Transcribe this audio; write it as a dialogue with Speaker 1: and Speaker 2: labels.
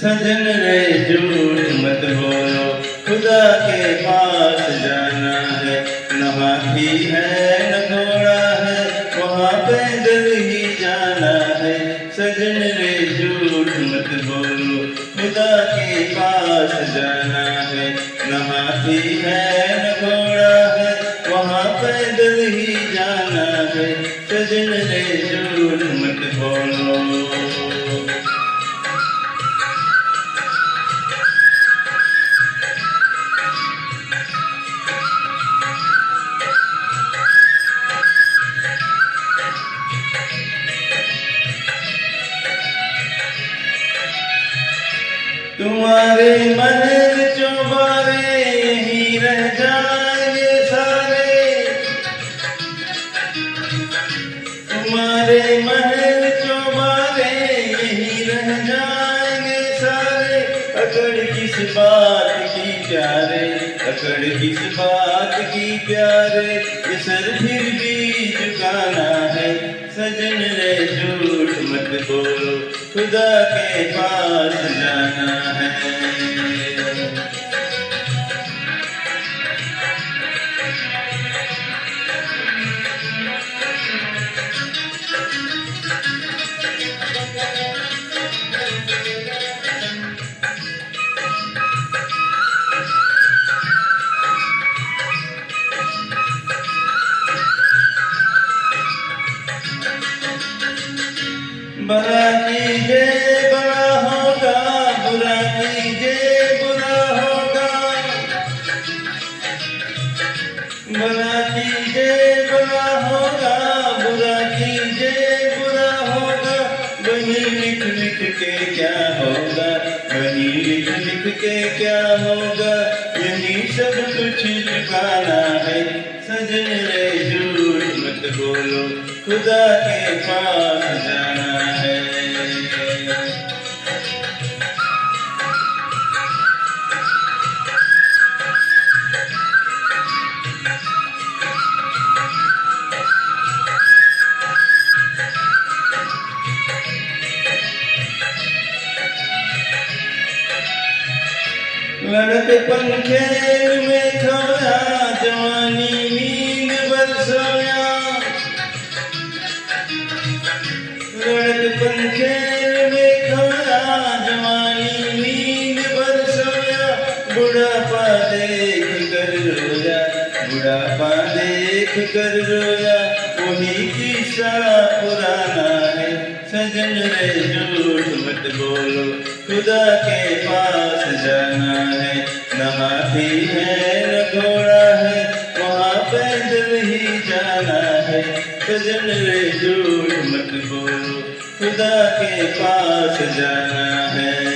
Speaker 1: सजन रे झूठ मत बोलो, खुदा के पास जाना है। न हाथी है न घोड़ा है, वहाँ पैदल ही जाना है। सजन रे झूठ मत बोलो, खुदा के पास जाना है। न हाथी है न घोड़ा है, वहाँ पैदल ही जाना है। सजन रे झूठ मत बोलो। तुम्हारे महल चौबारे यहीं रह जाएंगे सारे, तुम्हारे महल चौबारे यहीं रह जाएंगे सारे। अकड़ किस बात की प्यारे, अकड़ किस बात की प्यारे, ये सर फिर भी झुकाना है। सजन रे झूठ मत बोलो, खुदा के पास जाना है। बड़ा कीजिए बड़ा होगा, बुरा कीजिए बुरा होगा। बड़ा कीजिए बड़ा होगा, बुरा कीजिए बुरा होगा। वही लिख लिख के क्या होगा, वही लिख लिख के क्या होगा। यही सब कुछ ठिकाना है। सजन रे झूठ मत बोलो, खुदा के पास जाना है। लड़कपन खेल में खोया, जवानी नींद बरसोया। लड़कपन खेल में खोया, जवानी नींद बरसोया। बुढ़ापा देख कर रोया, बुढ़ापा देख कर रोया। वही किस्सा पुराना है। सजन रे झूठ मत बोलो, खुदा के पास जाना है। न हाथी है न घोड़ा है, वहाँ पैदल ही जाना है। सजन रे झूठ मत बोलो, खुदा के पास जाना है।